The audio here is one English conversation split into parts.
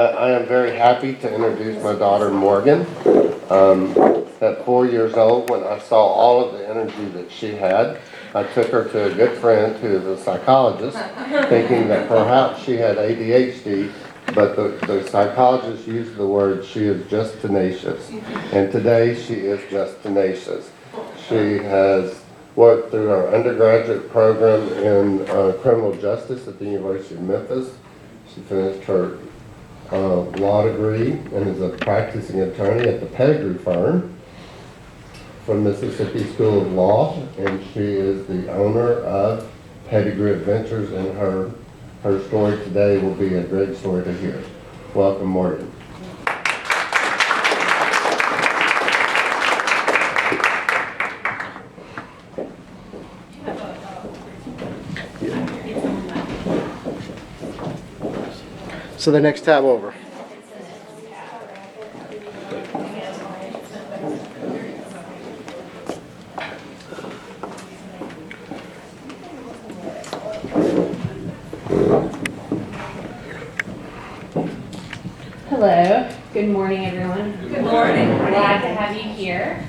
I am very happy to introduce my daughter Morgan. At 4 years old, when I saw all of the energy that she had, I took her to a good friend who is a psychologist, thinking that perhaps she had ADHD, but the psychologist used the word, she is just tenacious. And today she is just tenacious. She has worked through our undergraduate program in criminal justice at the University of Memphis. She finished her law degree and is a practicing attorney at the Pettigrew firm from Mississippi School of Law, and she is the owner of Pettigrew Adventures, and her story today will be a great story to hear. Welcome, Morgan. So the next tab over. Hello. Good morning, everyone. Good morning. Glad to have you here.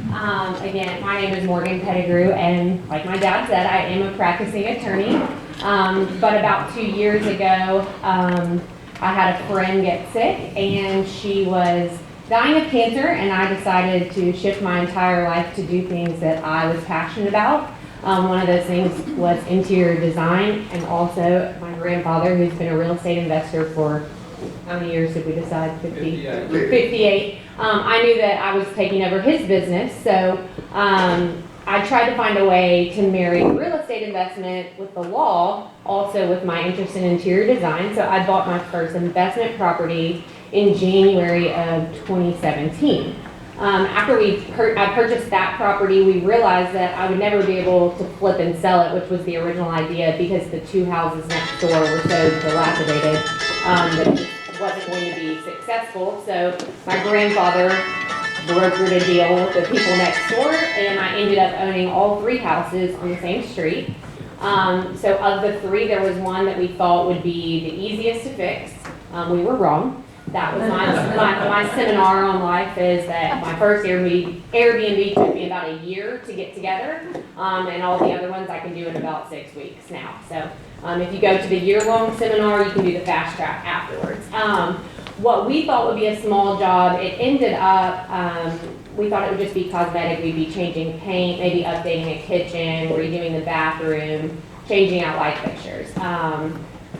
Again, my name is Morgan Pettigrew, and like my dad said, I am a practicing attorney. But about 2 years ago, I had a friend get sick, and she was dying of cancer, and I decided to shift my entire life to do things that I was passionate about. One of those things was interior design, and also my grandfather, who's been a real estate investor for, how many years did we decide? 58. I knew that I was taking over his business, so I tried to find a way to marry real estate investment with the law, also with my interest in interior design. So I bought my first investment property in January of 2017. After I purchased that property, we realized that I would never be able to flip and sell it, which was the original idea, because the two houses next door were so dilapidated that it just wasn't going to be successful. So my grandfather brokered a deal with the people next door, and I ended up owning all three houses on the same street. So of the three, there was one that we thought would be the easiest to fix. We were wrong. That was my seminar on life, is that my first Airbnb took me about a year to get together, and all the other ones I can do in about 6 weeks now. So if you go to the year-long seminar, you can do the fast track afterwards. What we thought would be a small job, it ended up, we thought it would just be cosmetic. We'd be changing paint, maybe updating a kitchen, redoing the bathroom, changing out light fixtures.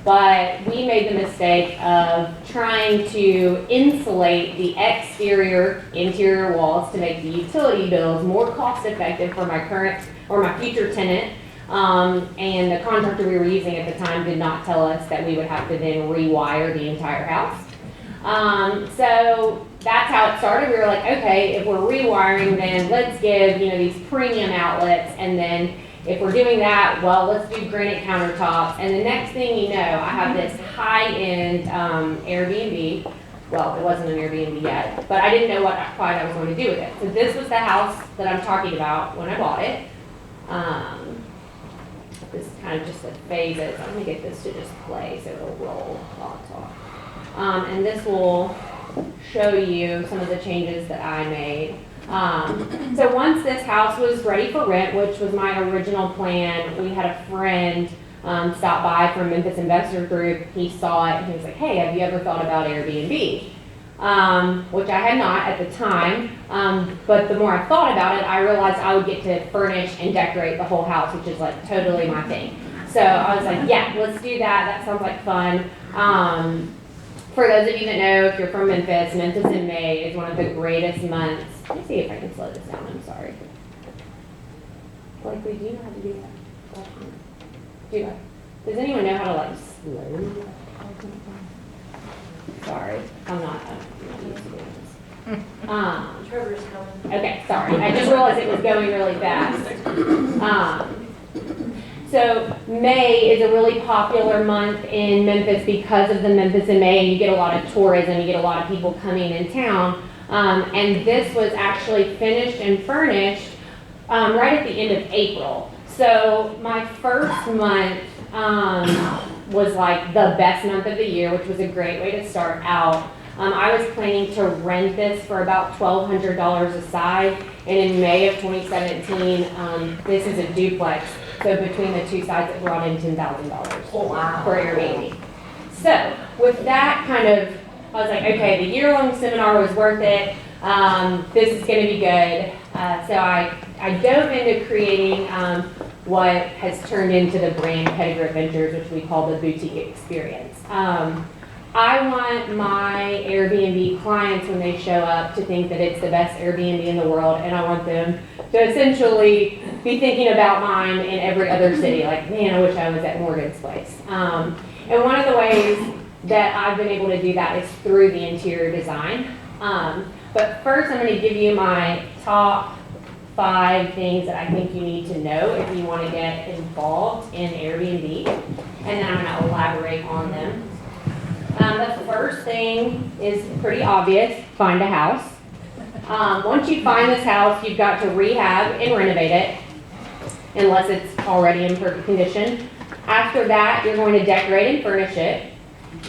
But we made the mistake of trying to insulate the exterior, interior walls to make the utility bills more cost effective for my current or my future tenant. And the contractor we were using at the time did not tell us that we would have to then rewire the entire house. So that's how it started. We were like, okay, if we're rewiring, then let's give, these premium outlets, and then if we're doing that, well, let's do granite countertops. And the next thing you know, I have this high-end Airbnb. Well, it wasn't an Airbnb yet, but I didn't know what quite I was going to do with it. So this was the house that I'm talking about when I bought it. This is kind of just the phases. I'm going to get this to just play so it'll roll while I talk. And this will show you some of the changes that I made. So once this house was ready for rent, which was my original plan, we had a friend stop by from Memphis Investor Group. He saw it and he was like, hey, have you ever thought about Airbnb? Which I had not at the time, but the more I thought about it, I realized I would get to furnish and decorate the whole house, which is like totally my thing. So I was like, yeah, let's do that. That sounds like fun. For those of you that know, if you're from Memphis, Memphis in May is one of the greatest months. Let me see if I can slow this down. I'm sorry. Like, do you know how to do that? Do I? Does anyone know how to slow? Sorry, I'm not used to doing this. Trevor's coming. Okay, sorry. I just realized it was going really fast. So May is a really popular month in Memphis because of the Memphis in May. You get a lot of tourism, you get a lot of people coming in town. And this was actually finished and furnished right at the end of April. So my first month was like the best month of the year, which was a great way to start out. I was planning to rent this for about $1,200 a side, and in May of 2017, this is a duplex. So between the two sides, it brought in $10,000 for Airbnb. So with that kind of, I was like, okay, the year-long seminar was worth it. This is going to be good. So I dove into creating what has turned into the brand Pettigrew Adventures, which we call the boutique experience. I want my Airbnb clients, when they show up, to think that it's the best Airbnb in the world, and I want them to essentially be thinking about mine in every other city. Like, man, I wish I was at Morgan's place. And one of the ways that I've been able to do that is through the interior design. But first, I'm going to give you my top 5 things that I think you need to know if you want to get involved in Airbnb, and then I'm going to elaborate on them. The first thing is pretty obvious: find a house. Once you find this house, you've got to rehab and renovate it, unless it's already in perfect condition. After that, you're going to decorate and furnish it.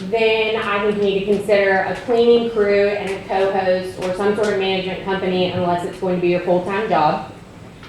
Then I think you need to consider a cleaning crew and a co-host or some sort of management company, unless it's going to be your full-time job.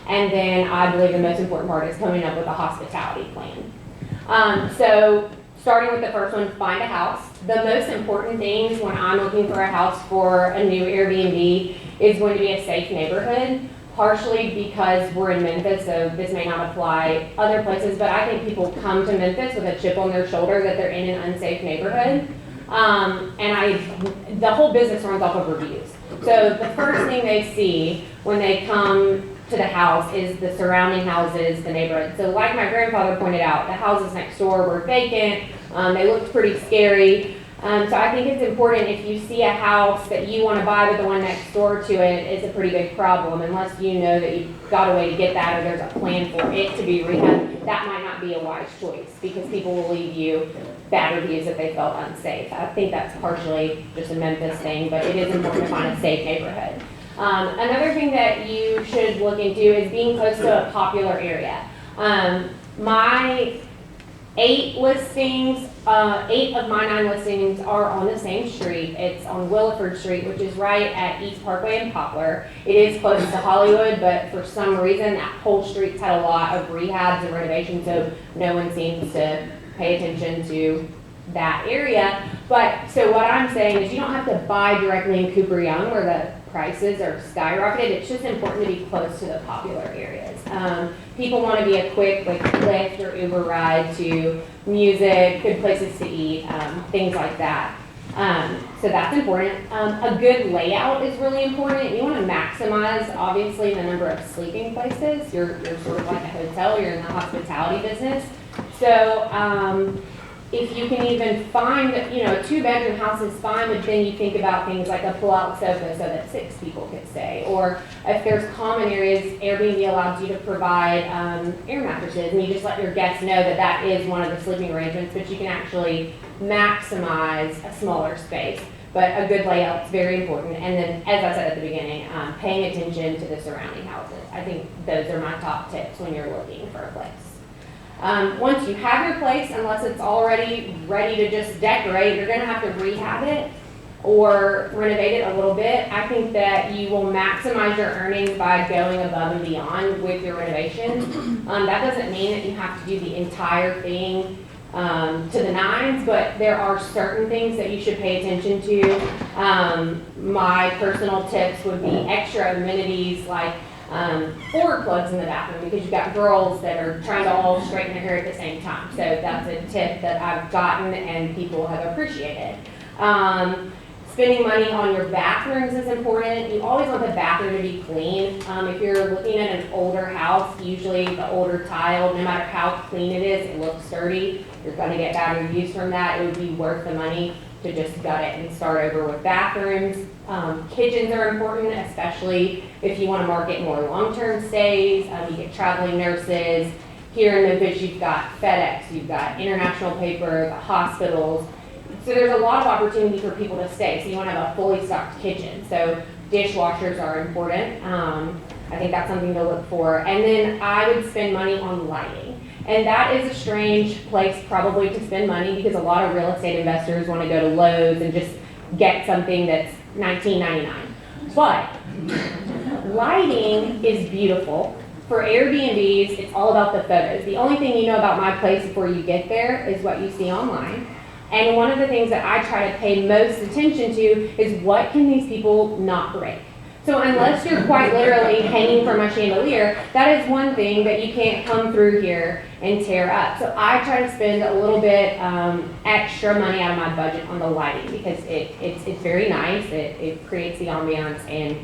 And then I believe the most important part is coming up with a hospitality plan. So starting with the first one, find a house. The most important things when I'm looking for a house for a new Airbnb is going to be a safe neighborhood, partially because we're in Memphis, so this may not apply other places, but I think people come to Memphis with a chip on their shoulder that they're in an unsafe neighborhood. And the whole business runs off of reviews. So the first thing they see when they come to the house is the surrounding houses, the neighborhood. So like my grandfather pointed out, the houses next door were vacant. They looked pretty scary. So I think it's important, if you see a house that you want to buy but the one next door to it is a pretty big problem, unless you know that you've got a way to get that or there's a plan for it to be rehabbed, that might not be a wise choice, because people will leave you bad reviews if they felt unsafe. I think that's partially just a Memphis thing, but it is important to find a safe neighborhood. Another thing that you should look into is being close to a popular area. My 8 of my 9 listings are on the same street. It's on Williford Street, which is right at East Parkway and Poplar. It is close to Hollywood, but for some reason that whole street's had a lot of rehabs and renovations, so no one seems to pay attention to that area. But so what I'm saying is you don't have to buy directly in Cooper Young where the prices are skyrocketed. It's just important to be close to the popular areas. People want to be a quick Lyft or Uber ride to music, good places to eat, things like that. So that's important. A good layout is really important. You want to maximize, obviously, the number of sleeping places. You're sort of like a hotel. You're in the hospitality business. So if you can even find, a 2-bedroom house is fine, but then you think about things like a pull-out sofa so that 6 people could stay. Or if there's common areas, Airbnb allows you to provide air mattresses, and you just let your guests know that that is one of the sleeping arrangements, but you can actually maximize a smaller space. But a good layout is very important. And then, as I said at the beginning, paying attention to the surrounding houses. I think those are my top tips when you're looking for a place. Once you have your place, unless it's already ready to just decorate, you're going to have to rehab it or renovate it a little bit. I think that you will maximize your earnings by going above and beyond with your renovations. That doesn't mean that you have to do the entire thing to the nines, but there are certain things that you should pay attention to. My personal tips would be extra amenities like forward plugs in the bathroom, because you've got girls that are trying to all straighten their hair at the same time. So that's a tip that I've gotten and people have appreciated. Spending money on your bathrooms is important. You always want the bathroom to be clean. If you're looking at an older house, usually the older tile, no matter how clean it is, it looks dirty. You're going to get bad reviews from that. It would be worth the money to just gut it and start over with bathrooms. Kitchens are important, especially if you want to market more long-term stays. You get traveling nurses. Here in Memphis, you've got FedEx, you've got International Paper, the hospitals. So there's a lot of opportunity for people to stay. So you want to have a fully stocked kitchen. So dishwashers are important. I think that's something to look for. And then I would spend money on lighting. And that is a strange place probably to spend money because a lot of real estate investors want to go to Lowe's and just get something that's $19.99. But lighting is beautiful. For Airbnbs, it's all about the photos. The only thing you know about my place before you get there is what you see online. And one of the things that I try to pay most attention to is what can these people not break? So unless you're quite literally hanging from a chandelier, that is one thing that you can't come through here and tear up. So I try to spend a little bit extra money out of my budget on the lighting because it's very nice. It creates the ambiance and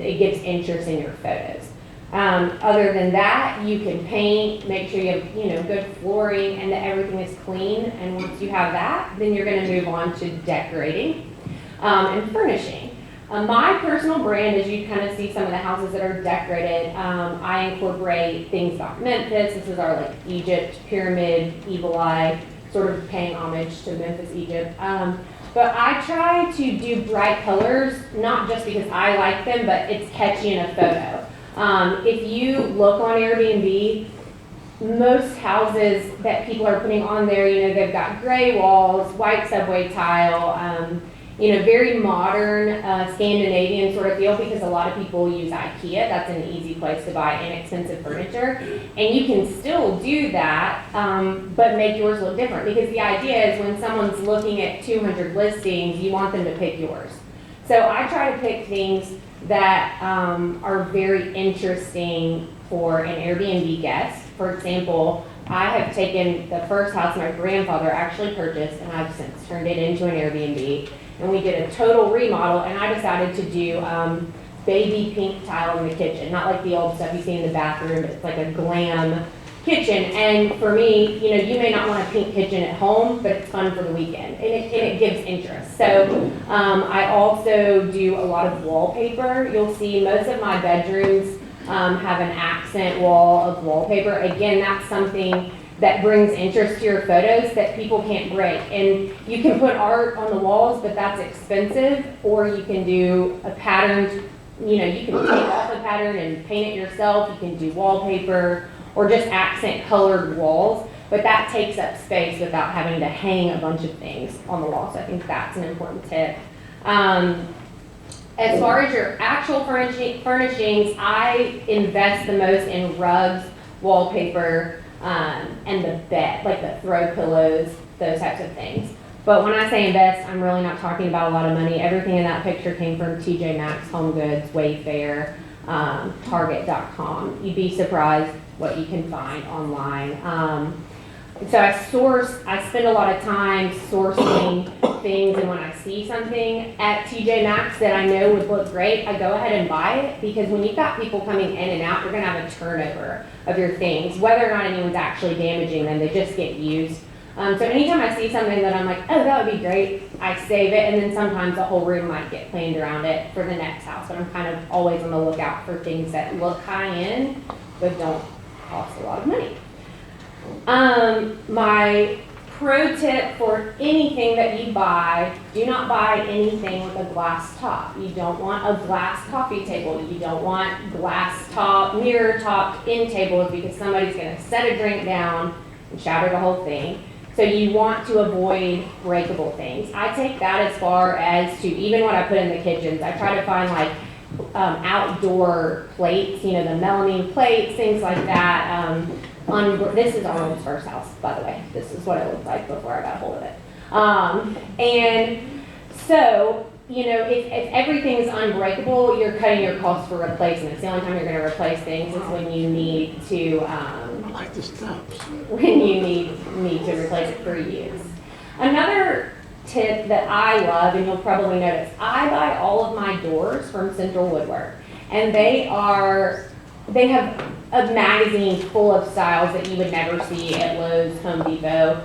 it gives interest in your photos. Other than that, you can paint, make sure you have good flooring and that everything is clean. And once you have that, then you're going to move on to decorating and furnishing. My personal brand, as you kind of see some of the houses that are decorated, I incorporate things about Memphis. This is our like Egypt pyramid, Evil Eye, sort of paying homage to Memphis, Egypt. But I try to do bright colors, not just because I like them, but it's catchy in a photo. If you look on Airbnb, most houses that people are putting on there, they've got gray walls, white subway tile, very modern Scandinavian sort of feel because a lot of people use IKEA. That's an easy place to buy inexpensive furniture. And you can still do that, but make yours look different because the idea is when someone's looking at 200 listings, you want them to pick yours. So I try to pick things that are very interesting for an Airbnb guest. For example, I have taken the first house my grandfather actually purchased and I've since turned it into an Airbnb. And we did a total remodel and I decided to do baby pink tile in the kitchen. Not like the old stuff you see in the bathroom, but it's like a glam kitchen. And for me, you may not want a pink kitchen at home, but it's fun for the weekend and it gives interest. So I also do a lot of wallpaper. You'll see most of my bedrooms have an accent wall of wallpaper. Again, that's something that brings interest to your photos that people can't break. And you can put art on the walls, but that's expensive, or you can do a pattern, you can take off the pattern and paint it yourself. You can do wallpaper or just accent colored walls, but that takes up space without having to hang a bunch of things on the wall. So I think that's an important tip. As far as your actual furnishings, I invest the most in rugs, wallpaper, and the bed, like the throw pillows, those types of things. But when I say invest, I'm really not talking about a lot of money. Everything in that picture came from TJ Maxx, Home Goods, Wayfair, Target.com. You'd be surprised what you can find online. So I spend a lot of time sourcing things, and when I see something at TJ Maxx that I know would look great, I go ahead and buy it, because when you've got people coming in and out, you're gonna have a turnover of your things, whether or not anyone's actually damaging them, they just get used. So anytime I see something that I'm like, oh, that would be great, I save it, and then sometimes the whole room might get planned around it for the next house. But I'm kind of always on the lookout for things that look high-end, but don't cost a lot of money. My pro tip for anything that you buy, do not buy anything with a glass top. You don't want a glass coffee table. You don't want glass top, mirror topped end tables, because somebody's going to set a drink down and shatter the whole thing. So you want to avoid breakable things. I take that as far as to even what I put in the kitchens. I try to find like outdoor plates, the melamine plates, things like that. This is Arnold's first house, by the way. This is what it looked like before I got a hold of it. And so, if everything's unbreakable, you're cutting your costs for replacements. The only time you're going to replace things is when you need to, when you need to replace it for use. Another tip that I love, and you'll probably notice, I buy all of my doors from Central Woodwork, and they have a magazine full of styles that you would never see at Lowe's, Home Depot.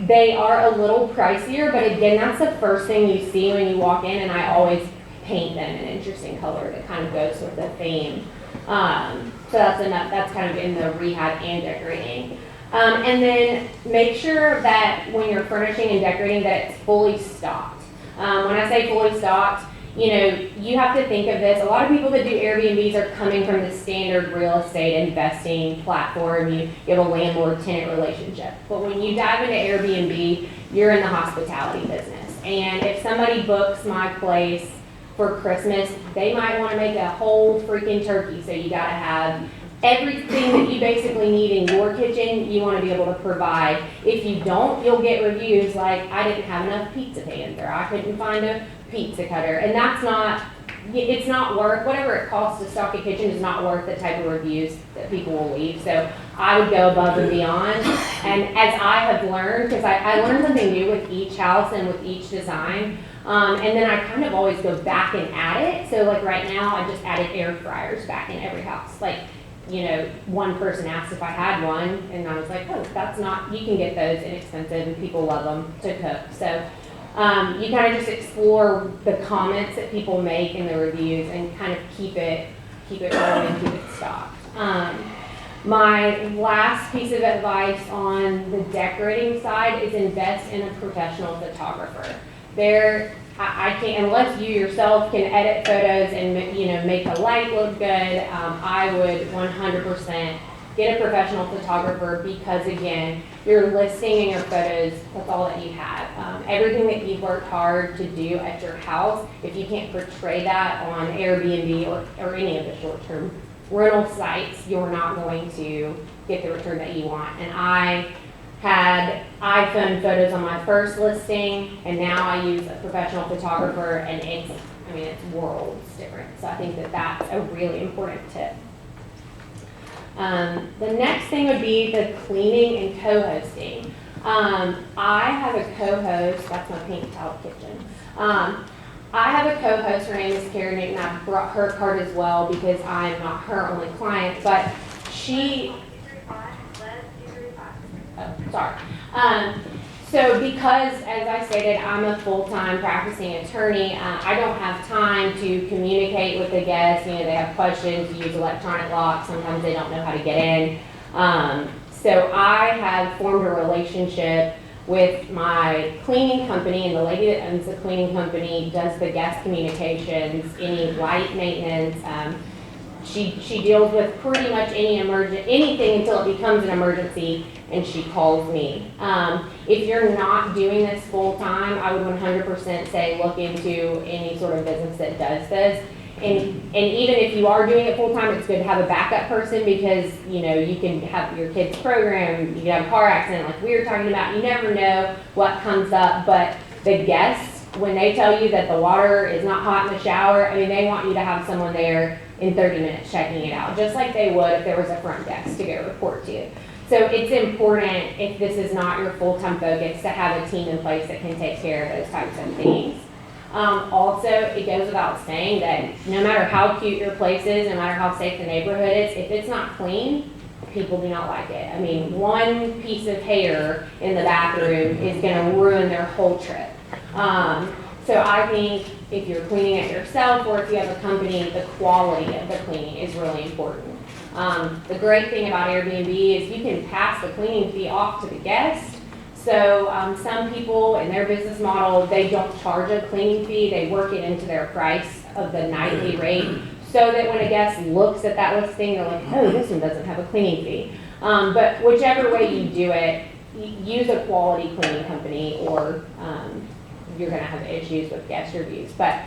They are a little pricier, but again, that's the first thing you see when you walk in, and I always paint them an interesting color that kind of goes with the theme. So that's kind of in the rehab and decorating. And then make sure that when you're furnishing and decorating that it's fully stocked. When I say fully stocked, you have to think of this. A lot of people that do Airbnbs are coming from the standard real estate investing platform. You have a landlord-tenant relationship. But when you dive into Airbnb, you're in the hospitality business. And if somebody books my place for Christmas, they might want to make a whole freaking turkey. So you got to have everything that you basically need in your kitchen, you want to be able to provide. If you don't, you'll get reviews like, I didn't have enough pizza pans, or I couldn't find a pizza cutter. And it's not worth, whatever it costs to stock a kitchen is not worth the type of reviews that people will leave. So I would go above and beyond. And as I have learned, because I learned something new with each house and with each design, and then I kind of always go back and add it. So like right now, I just added air fryers back in every house. Like, one person asked if I had one, and I was like, oh, you can get those inexpensive, and people love them to cook. So you kind of just explore the comments that people make in the reviews and kind of keep it going and keep it stocked. My last piece of advice on the decorating side is invest in a professional photographer. I can't, unless you yourself can edit photos and make the light look good, I would 100% get a professional photographer, because again, your listing and your photos, that's all that you have. Everything that you've worked hard to do at your house, if you can't portray that on Airbnb or any of the short-term rental sites, you're not going to get the return that you want. And I had iPhone photos on my first listing, and now I use a professional photographer, and it's worlds different. So I think that that's a really important tip. The next thing would be the cleaning and co-hosting. I have a co-host, that's my pink towel kitchen. I have a co-host, her name is Karen, and I brought her card as well because I'm not her only client, but she, sorry. So because, as I stated, I'm a full-time practicing attorney, I don't have time to communicate with the guests. They have questions, use electronic locks, sometimes they don't know how to get in. So I have formed a relationship with my cleaning company, and the lady that owns the cleaning company does the guest communications, any light maintenance. She deals with pretty much anything until it becomes an emergency, and she calls me. If you're not doing this full time, I would 100% say look into any sort of business that does this. And even if you are doing it full time, it's good to have a backup person, because you can have your kids' program, you can have a car accident like we were talking about. You never know what comes up, but the guests, when they tell you that the water is not hot in the shower, they want you to have someone there in 30 minutes checking it out, just like they would if there was a front desk to go report to you. So it's important, if this is not your full-time focus, to have a team in place that can take care of those types of things. Also, it goes without saying that no matter how cute your place is, no matter how safe the neighborhood is, if it's not clean, people do not like it. One piece of hair in the bathroom is going to ruin their whole trip. So I think if you're cleaning it yourself, or if you have a company, the quality of the cleaning is really important. The great thing about Airbnb is you can pass the cleaning fee off to the guest. So some people in their business model, they don't charge a cleaning fee. They work it into their price of the nightly rate, so that when a guest looks at that listing, they're like, oh, this one doesn't have a cleaning fee. But whichever way you do it, use a quality cleaning company, or you're going to have issues with guest reviews. But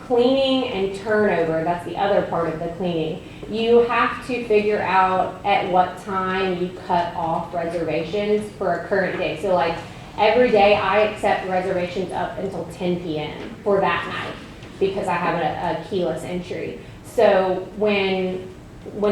cleaning and turnover, that's the other part of the cleaning. You have to figure out at what time you cut off reservations for a current day. So like every day I accept reservations up until 10 p.m. for that night, because I have a keyless entry. So when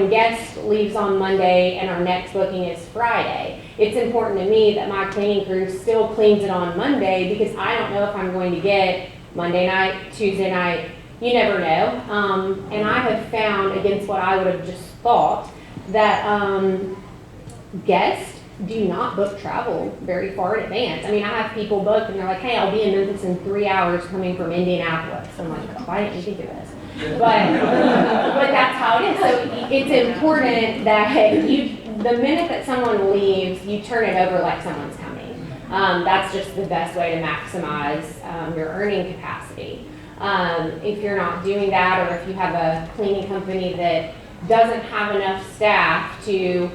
guest leaves on Monday and our next booking is Friday, it's important to me that my cleaning crew still cleans it on Monday, because I don't know if I'm going to get Monday night, Tuesday night, you never know. And I have found, against what I would have just thought, that guests do not book travel very far in advance. I have people book and they're like, hey, I'll be in Memphis in 3 hours coming from Indianapolis. I'm like, why didn't you think of this? But that's how it is. So it's important that the minute that someone leaves, you turn it over like someone's coming. That's just the best way to maximize your earning capacity. If you're not doing that, or if you have a cleaning company that doesn't have enough staff to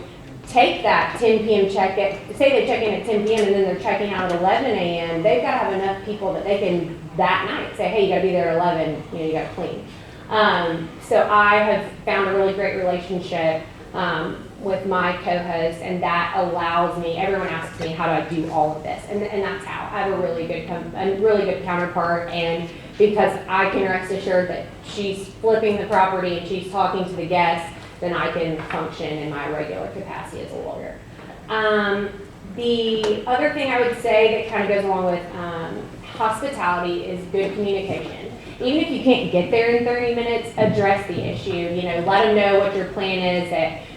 take that 10 p.m. check at, say they check in at 10 p.m. and then they're checking out at 11 a.m., they've got to have enough people that they can that night say, hey, you got to be there at 11, you got to clean. So I have found a really great relationship with my co-host, and that allows me, everyone asks me, how do I do all of this? And that's how. I have a really good counterpart, and because I can rest assured that she's flipping the property and she's talking to the guests, then I can function in my regular capacity as a lawyer. The other thing I would say that kind of goes along with hospitality is good communication. Even if you can't get there in 30 minutes, address the issue. Let them know what your plan is,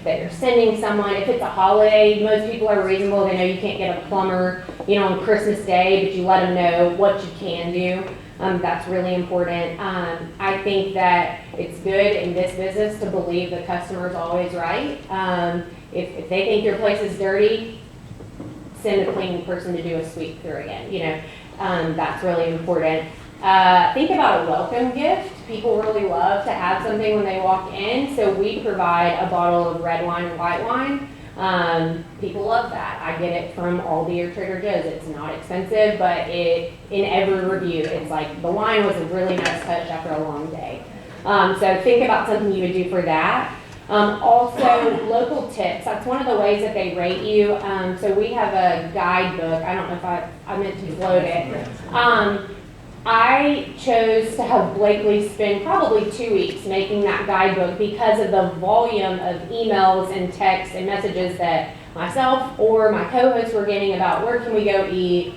that you're sending someone. If it's a holiday, most people are reasonable. They know you can't get a plumber, on Christmas Day, but you let them know what you can do. That's really important. I think that it's good in this business to believe the customer's always right. If they think your place is dirty, send a cleaning person to do a sweep through again. That's really important. Think about a welcome gift. People really love to have something when they walk in, so we provide a bottle of red wine and white wine. People love that. I get it from Aldi or Trader Joe's. It's not expensive, but in every review, it's like the wine was a really nice touch after a long day. So think about something you would do for that. Also, local tips. That's one of the ways that they rate you. So we have a guidebook. I don't know if I meant to float it. I chose to have Blakely spend probably 2 weeks making that guidebook because of the volume of emails and texts and messages that myself or my co-hosts were getting about where can we go eat,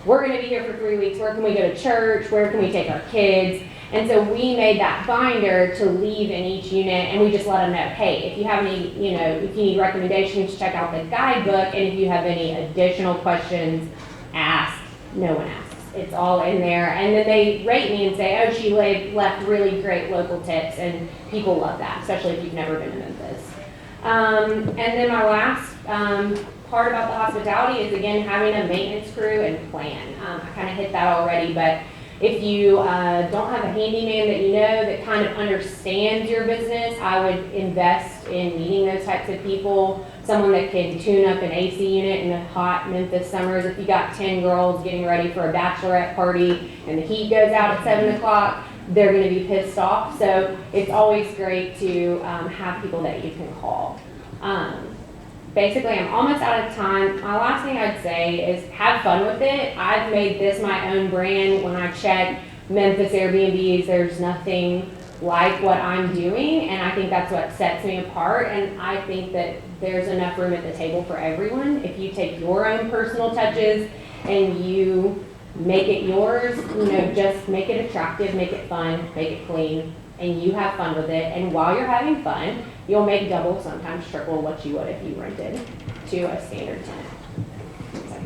we're going to be here for 3 weeks, where can we go to church, where can we take our kids. And so we made that binder to leave in each unit, and we just let them know, hey, if you have any, if you need recommendations, check out the guidebook, and if you have any additional questions, ask. No one asks. It's all in there. And then they rate me and say, oh, she left really great local tips, and people love that, especially if you've never been to Memphis. And then my last part about the hospitality is, again, having a maintenance crew and plan. I kind of hit that already, but if you don't have a handyman that you know that kind of understands your business, I would invest in meeting those types of people. Someone that can tune up an AC unit in the hot Memphis summers. If you got 10 girls getting ready for a bachelorette party and the heat goes out at 7 o'clock, they're going to be pissed off. So it's always great to have people that you can call. Basically, I'm almost out of time. My last thing I'd say is have fun with it. I've made this my own brand. When I check Memphis Airbnbs, there's nothing like what I'm doing, and I think that's what sets me apart. And I think that there's enough room at the table for everyone. If you take your own personal touches and you make it yours, just make it attractive, make it fun, make it clean, and you have fun with it. And while you're having fun, you'll make double, sometimes triple what you would if you rented to a standard tenant.